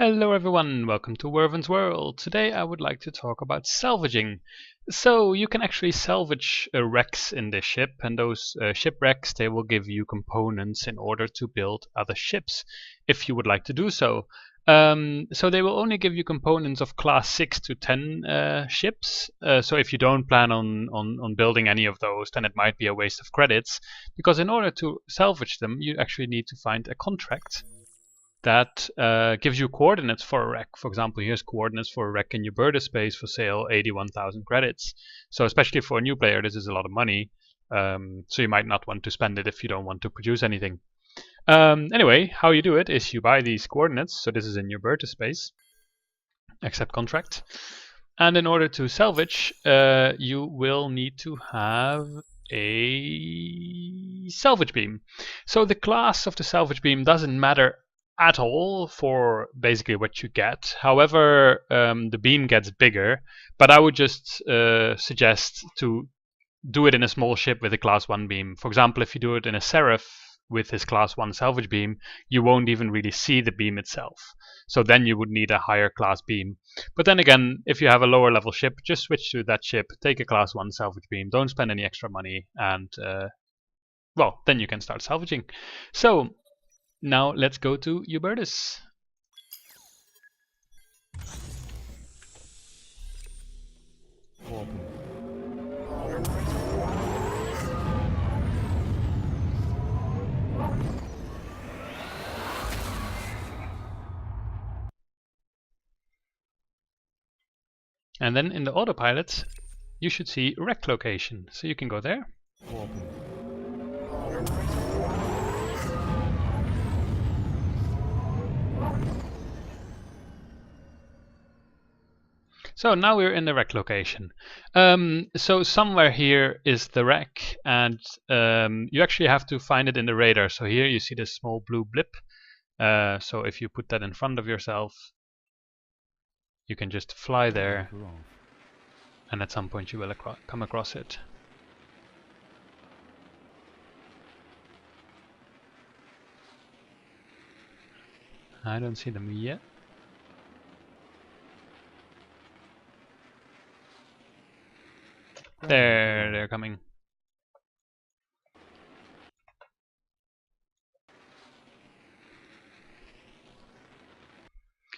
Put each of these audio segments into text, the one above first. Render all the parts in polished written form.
Hello everyone, welcome to Werven's World. Today I would like to talk about salvaging. So you can actually salvage wrecks in this ship, and those shipwrecks, they will give you components in order to build other ships if you would like to do so. So they will only give you components of class 6 to 10 ships. So if you don't plan on building any of those, then it might be a waste of credits, because in order to salvage them you actually need to find a contract that gives you coordinates for a wreck. For example, here's coordinates for a wreck in Uberta space for sale, 81,000 credits. So especially for a new player, this is a lot of money. So you might not want to spend it if you don't want to produce anything. Anyway, how you do it is you buy these coordinates. So this is in Uberta space, accept contract. And in order to salvage, you will need to have a salvage beam. So the class of the salvage beam doesn't matter at all for basically what you get. However, the beam gets bigger, but I would just suggest to do it in a small ship with a class 1 beam. For example, if you do it in a Seraph with his class 1 salvage beam, you won't even really see the beam itself. So then you would need a higher class beam. But then again, if you have a lower level ship, just switch to that ship, take a class 1 salvage beam, don't spend any extra money, and well, then you can start salvaging. So now let's go to Ubertus. And then in the autopilot, you should see wreck location. So you can go there. So now we're in the wreck location. So somewhere here is the wreck, and you actually have to find it in the radar. So here you see this small blue blip. So if you put that in front of yourself, you can just fly there, and at some point you will come across it. I don't see them yet. There, they're coming.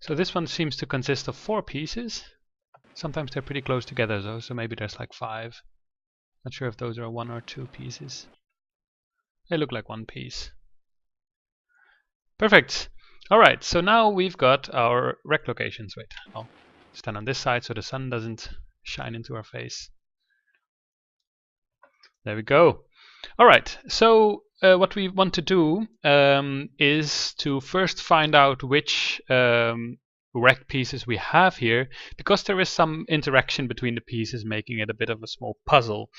So this one seems to consist of 4 pieces. Sometimes they're pretty close together though, so maybe there's like 5. Not sure if those are 1 or 2 pieces. They look like 1 piece. Perfect. Alright, so now we've got our wreck locations. Wait, I'll stand on this side so the sun doesn't shine into our face. There we go. Alright, so what we want to do is to first find out which wreck pieces we have here, because there is some interaction between the pieces, making it a bit of a small puzzle.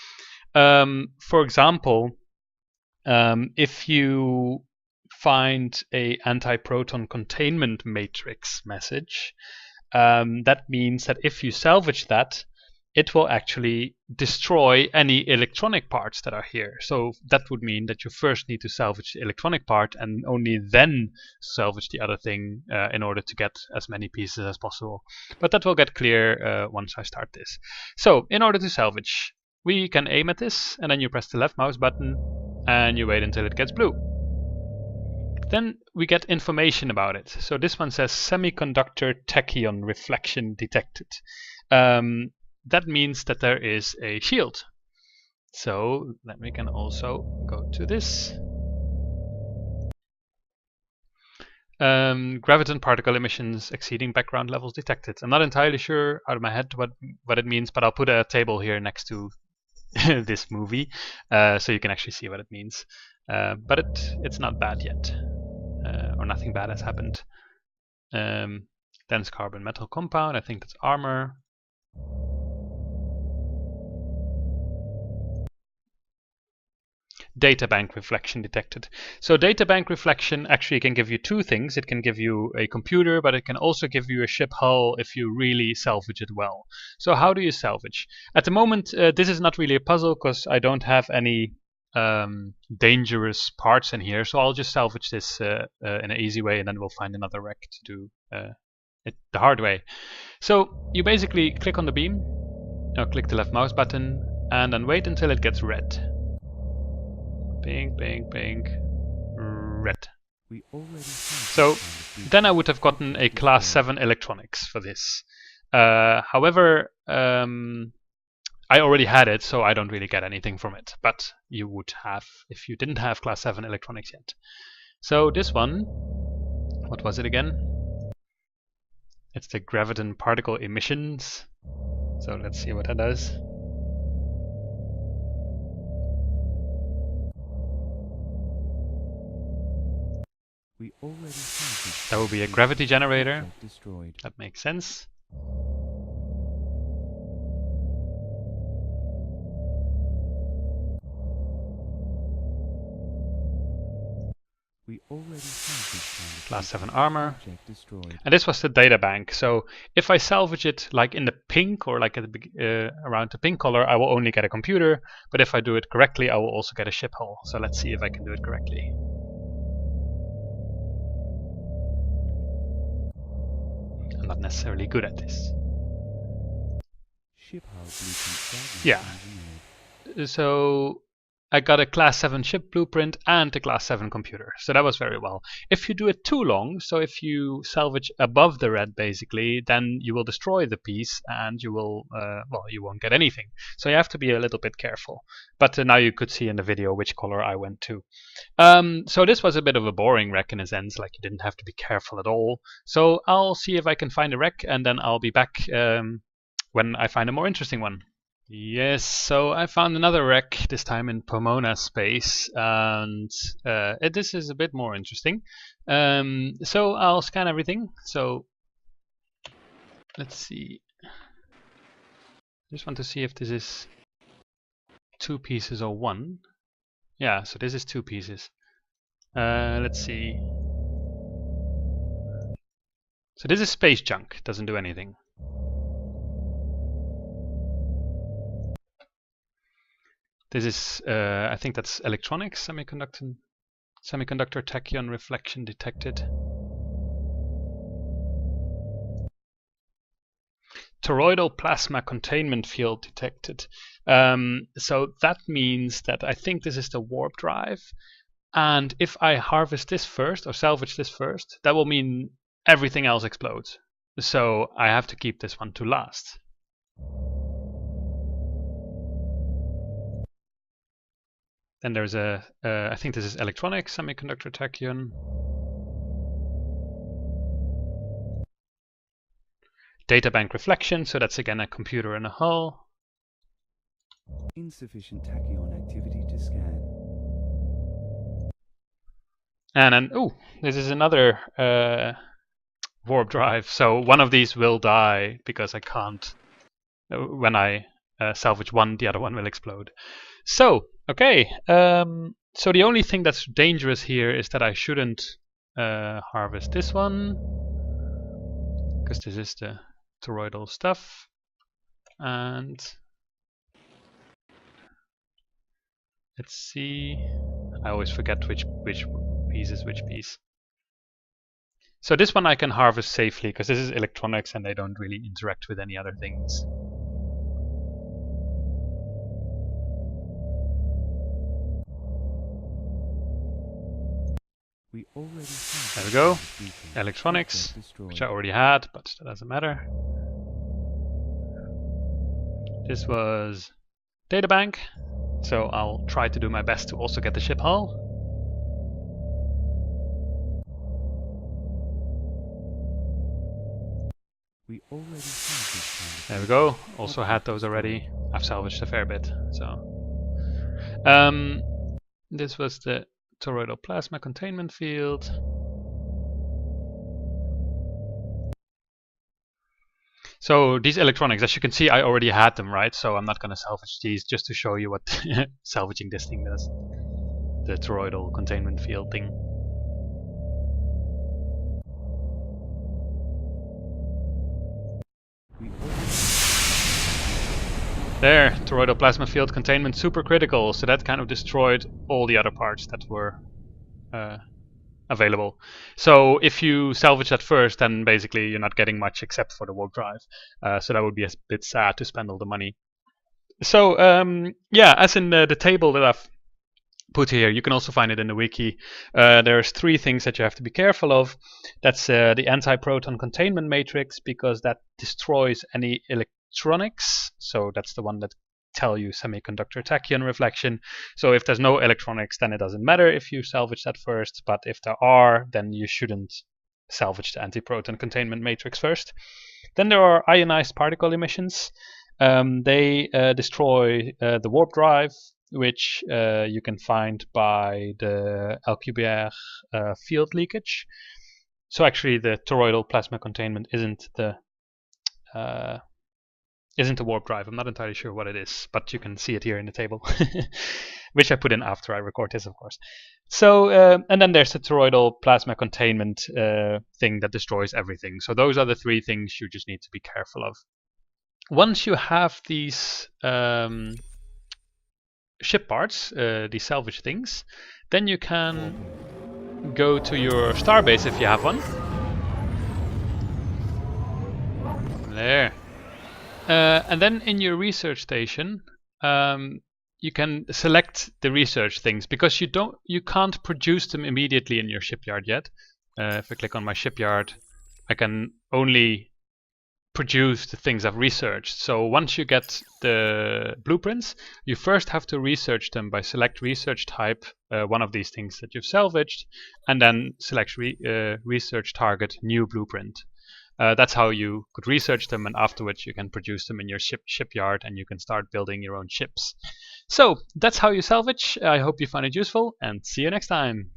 For example, if you find a anti-proton containment matrix message, that means that if you salvage that, it will actually destroy any electronic parts that are here. So that would mean that you first need to salvage the electronic part and only then salvage the other thing in order to get as many pieces as possible. But that will get clear once I start this. So in order to salvage, we can aim at this, and then you press the left mouse button and you wait until it gets blue. Then we get information about it. So this one says semiconductor tachyon reflection detected. That means that there is a shield. So then we can also go to this. Graviton particle emissions exceeding background levels detected. I'm not entirely sure out of my head what it means, but I'll put a table here next to this movie so you can actually see what it means. But it's not bad yet, or nothing bad has happened. Dense carbon metal compound, I think that's armor. Databank reflection detected. So databank reflection actually can give you 2 things. It can give you a computer, but it can also give you a ship hull if you really salvage it well. So how do you salvage? At the moment, this is not really a puzzle because I don't have any dangerous parts in here, so I'll just salvage this in an easy way, and then we'll find another wreck to do it the hard way. So you basically click on the beam, click the left mouse button, and then wait until it gets red. Pink, pink, pink, red. So then I would have gotten a class 7 electronics for this. However, I already had it, so I don't really get anything from it. But you would have if you didn't have class 7 electronics yet. So this one, what was it again? It's the graviton particle emissions. So let's see what that does. That will be a gravity generator. That makes sense. Class 7 armor. And this was the data bank. So if I salvage it like in the pink or like at the, around the pink color, I will only get a computer. But if I do it correctly, I will also get a ship hull. So let's see if I can do it correctly. I'm not necessarily good at this. Yeah. So I got a class 7 ship blueprint and a class 7 computer. So that was very well. If you do it too long, so if you salvage above the red basically, then you will destroy the piece and you will, well, you won't get anything. So you have to be a little bit careful. But now you could see in the video which color I went to. So this was a bit of a boring wreck in a sense, like you didn't have to be careful at all. So I'll see if I can find a wreck and then I'll be back when I find a more interesting one. Yes, so I found another wreck, this time in Pomona space, and this is a bit more interesting. So I'll scan everything. So let's see. I just want to see if this is 2 pieces or 1. Yeah, so this is 2 pieces. Let's see. So this is space junk, doesn't do anything. This is, I think that's electronics, semiconductor tachyon reflection detected. Toroidal plasma containment field detected. So that means that I think this is the warp drive. And if I harvest this first or salvage this first, that will mean everything else explodes. So I have to keep this one to last. Then there's a, I think this is electronics, semiconductor tachyon. Data bank reflection, so that's again a computer and a hull. Insufficient tachyon activity to scan. And then, oh, this is another warp drive. So one of these will die because I can't, when I salvage one, the other one will explode. So, okay, so the only thing that's dangerous here is that I shouldn't harvest this one, because this is the toroidal stuff, and let's see, I always forget which piece is which piece. So this one I can harvest safely, because this is electronics and they don't really interact with any other things. There we go, electronics, which I already had, but that doesn't matter. This was data bank, so I'll try to do my best to also get the ship hull. There we go, also had those already. I've salvaged a fair bit, so. This was the toroidal plasma containment field. So these electronics, as you can see, I already had them, right? So I'm not going to salvage these, just to show you what salvaging this thing does. The toroidal containment field thing. There, toroidal plasma field containment supercritical, so that kind of destroyed all the other parts that were available. So if you salvage that first, then basically you're not getting much except for the warp drive. So that would be a bit sad to spend all the money. So yeah, as in the table that I've put here, you can also find it in the wiki. There's 3 things that you have to be careful of. That's the anti-proton containment matrix, because that destroys any electronics. So that's the one that tell you semiconductor tachyon reflection. So if there's no electronics, then it doesn't matter if you salvage that first. But if there are, then you shouldn't salvage the anti-proton containment matrix first. Then there are ionized particle emissions. They destroy the warp drive, which you can find by the Alcubierre field leakage. So actually, the toroidal plasma containment isn't the warp drive. I'm not entirely sure what it is, but you can see it here in the table, which I put in after I record this, of course. So, and then there's the toroidal plasma containment thing that destroys everything. So those are the 3 things you just need to be careful of. Once you have these ship parts, these salvage things, then you can go to your starbase if you have one. There. And then in your research station, you can select the research things, because you can't produce them immediately in your shipyard yet. If I click on my shipyard, I can only produce the things I've researched. So once you get the blueprints, you first have to research them by select research type, one of these things that you've salvaged, and then select research target new blueprint. That's how you could research them, and afterwards you can produce them in your shipyard, and you can start building your own ships. So that's how you salvage. I hope you found it useful, and see you next time.